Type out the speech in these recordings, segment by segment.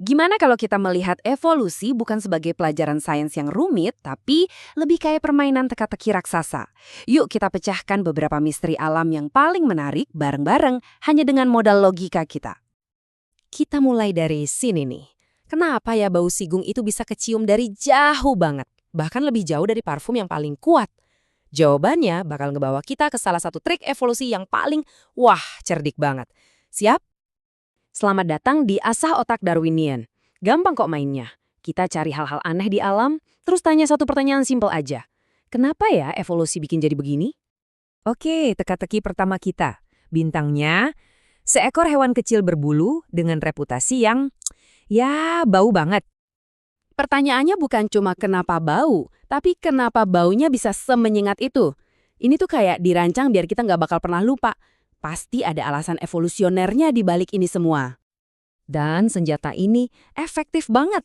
Gimana kalau kita melihat evolusi bukan sebagai pelajaran sains yang rumit, tapi lebih kayak permainan teka-teki raksasa? Yuk kita pecahkan beberapa misteri alam yang paling menarik bareng-bareng hanya dengan modal logika kita. Kita mulai dari sini nih. Kenapa ya bau sigung itu bisa kecium dari jauh banget? Bahkan lebih jauh dari parfum yang paling kuat. Jawabannya bakal ngebawa kita ke salah satu trik evolusi yang paling, wah, cerdik banget. Siap? Selamat datang di Asah Otak Darwinian. Gampang kok mainnya. Kita cari hal-hal aneh di alam, terus tanya satu pertanyaan simpel aja. Kenapa ya evolusi bikin jadi begini? Oke, teka-teki pertama kita. Bintangnya, seekor hewan kecil berbulu dengan reputasi yang, ya, bau banget. Pertanyaannya bukan cuma kenapa bau, tapi kenapa baunya bisa semenyengat itu. Ini tuh kayak dirancang biar kita nggak bakal pernah lupa. Pasti ada alasan evolusionernya di balik ini semua. Dan senjata ini efektif banget.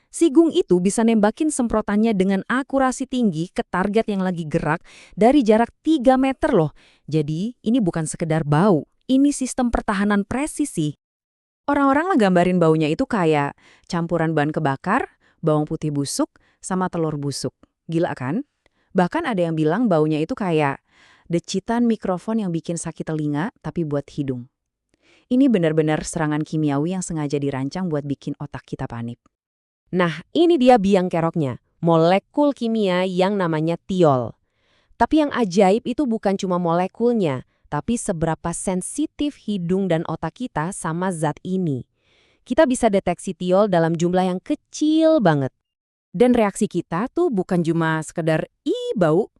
Sigung itu bisa nembakin semprotannya dengan akurasi tinggi ke target yang lagi gerak dari jarak 3 meter loh. Jadi ini bukan sekedar bau, ini sistem pertahanan presisi. Orang-orang ngegambarin baunya itu kayak campuran bahan kebakar, bawang putih busuk, sama telur busuk. Gila kan? Bahkan ada yang bilang baunya itu kayak decitan mikrofon yang bikin sakit telinga tapi buat hidung. Ini benar-benar serangan kimiawi yang sengaja dirancang buat bikin otak kita panik. Nah, ini dia biang keroknya, molekul kimia yang namanya tiol. Tapi yang ajaib itu bukan cuma molekulnya, tapi seberapa sensitif hidung dan otak kita sama zat ini. Kita bisa deteksi tiol dalam jumlah yang kecil banget. Dan reaksi kita tuh bukan cuma sekedar bau.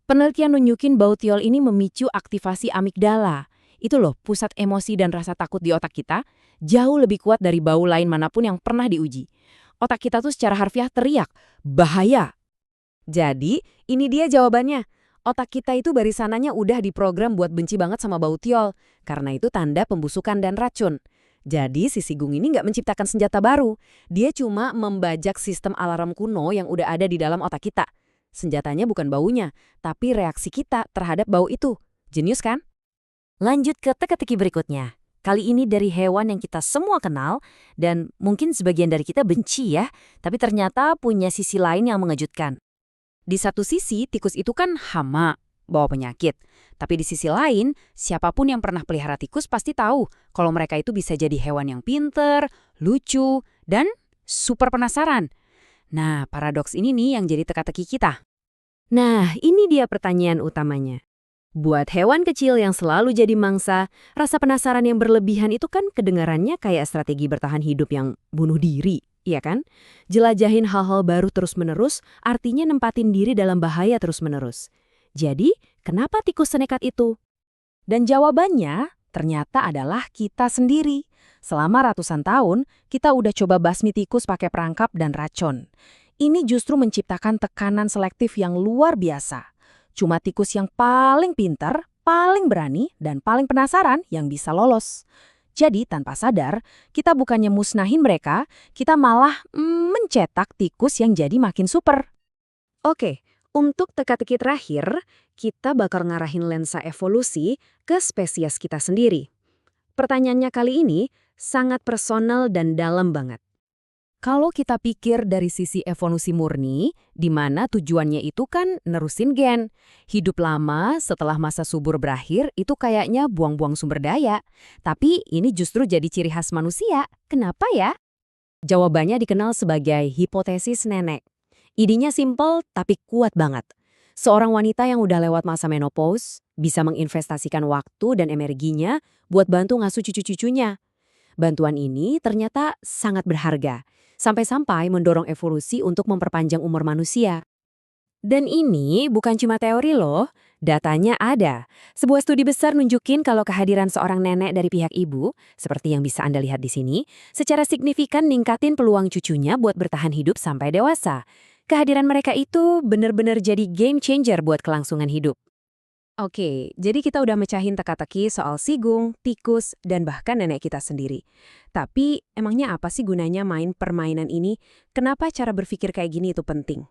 Penelitian nunjukin bau tiol ini memicu aktivasi amigdala. Itu loh, pusat emosi dan rasa takut di otak kita jauh lebih kuat dari bau lain manapun yang pernah diuji. Otak kita tuh secara harfiah teriak, bahaya. Jadi, ini dia jawabannya. Otak kita itu barisananya udah diprogram buat benci banget sama bau tiol. Karena itu tanda pembusukan dan racun. Jadi, si sigung ini nggak menciptakan senjata baru. Dia cuma membajak sistem alarm kuno yang udah ada di dalam otak kita. Senjatanya bukan baunya, tapi reaksi kita terhadap bau itu. Jenius kan? Lanjut ke teka-teki berikutnya. Kali ini dari hewan yang kita semua kenal, dan mungkin sebagian dari kita benci ya, tapi ternyata punya sisi lain yang mengejutkan. Di satu sisi, tikus itu kan hama, bawa penyakit. Tapi di sisi lain, siapapun yang pernah pelihara tikus pasti tahu kalau mereka itu bisa jadi hewan yang pinter, lucu, dan super penasaran. Nah, paradoks ini nih yang jadi teka-teki kita. Nah, ini dia pertanyaan utamanya. Buat hewan kecil yang selalu jadi mangsa, rasa penasaran yang berlebihan itu kan kedengarannya kayak strategi bertahan hidup yang bunuh diri, iya kan? Jelajahin hal-hal baru terus-menerus, artinya nempatin diri dalam bahaya terus-menerus. Jadi, kenapa tikus senekat itu? Dan jawabannya ternyata adalah kita sendiri. Selama ratusan tahun, kita udah coba basmi tikus pakai perangkap dan racun. Ini justru menciptakan tekanan selektif yang luar biasa. Cuma tikus yang paling pintar, paling berani, dan paling penasaran yang bisa lolos. Jadi tanpa sadar, kita bukannya musnahin mereka, kita malah mencetak tikus yang jadi makin super. Oke, untuk teka-teki terakhir, kita bakal ngarahin lensa evolusi ke spesies kita sendiri. Pertanyaannya kali ini sangat personal dan dalam banget. Kalau kita pikir dari sisi evolusi murni, di mana tujuannya itu kan nerusin gen. Hidup lama setelah masa subur berakhir itu kayaknya buang-buang sumber daya. Tapi ini justru jadi ciri khas manusia. Kenapa ya? Jawabannya dikenal sebagai hipotesis nenek. Idenya simpel tapi kuat banget. Seorang wanita yang udah lewat masa menopause bisa menginvestasikan waktu dan energinya buat bantu ngasuh cucu-cucunya. Bantuan ini ternyata sangat berharga, sampai-sampai mendorong evolusi untuk memperpanjang umur manusia. Dan ini bukan cuma teori loh, datanya ada. Sebuah studi besar nunjukin kalau kehadiran seorang nenek dari pihak ibu, seperti yang bisa Anda lihat di sini, secara signifikan ningkatin peluang cucunya buat bertahan hidup sampai dewasa. Kehadiran mereka itu benar-benar jadi game changer buat kelangsungan hidup. Oke, jadi kita udah mecahin teka-teki soal sigung, tikus, dan bahkan nenek kita sendiri. Tapi emangnya apa sih gunanya main permainan ini? Kenapa cara berpikir kayak gini itu penting?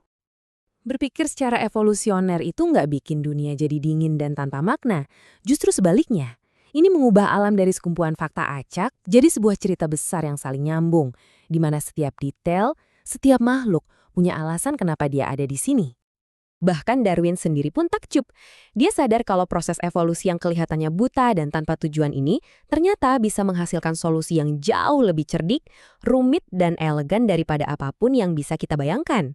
Berpikir secara evolusioner itu nggak bikin dunia jadi dingin dan tanpa makna. Justru sebaliknya. Ini mengubah alam dari sekumpulan fakta acak jadi sebuah cerita besar yang saling nyambung, di mana setiap detail, setiap makhluk punya alasan kenapa dia ada di sini. Bahkan Darwin sendiri pun takjub. Dia sadar kalau proses evolusi yang kelihatannya buta dan tanpa tujuan ini ternyata bisa menghasilkan solusi yang jauh lebih cerdik, rumit, dan elegan daripada apapun yang bisa kita bayangkan.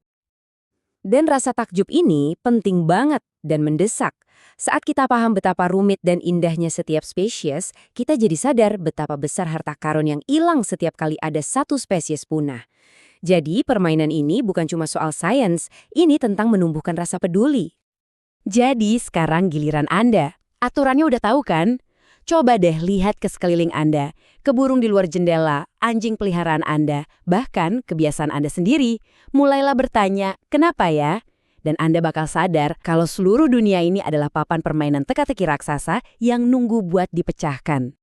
Dan rasa takjub ini penting banget dan mendesak. Saat kita paham betapa rumit dan indahnya setiap spesies, kita jadi sadar betapa besar harta karun yang hilang setiap kali ada satu spesies punah. Jadi permainan ini bukan cuma soal sains, ini tentang menumbuhkan rasa peduli. Jadi sekarang giliran Anda. Aturannya udah tahu kan? Coba deh lihat ke sekeliling Anda, ke burung di luar jendela, anjing peliharaan Anda, bahkan kebiasaan Anda sendiri. Mulailah bertanya, kenapa ya? Dan Anda bakal sadar kalau seluruh dunia ini adalah papan permainan teka-teki raksasa yang nunggu buat dipecahkan.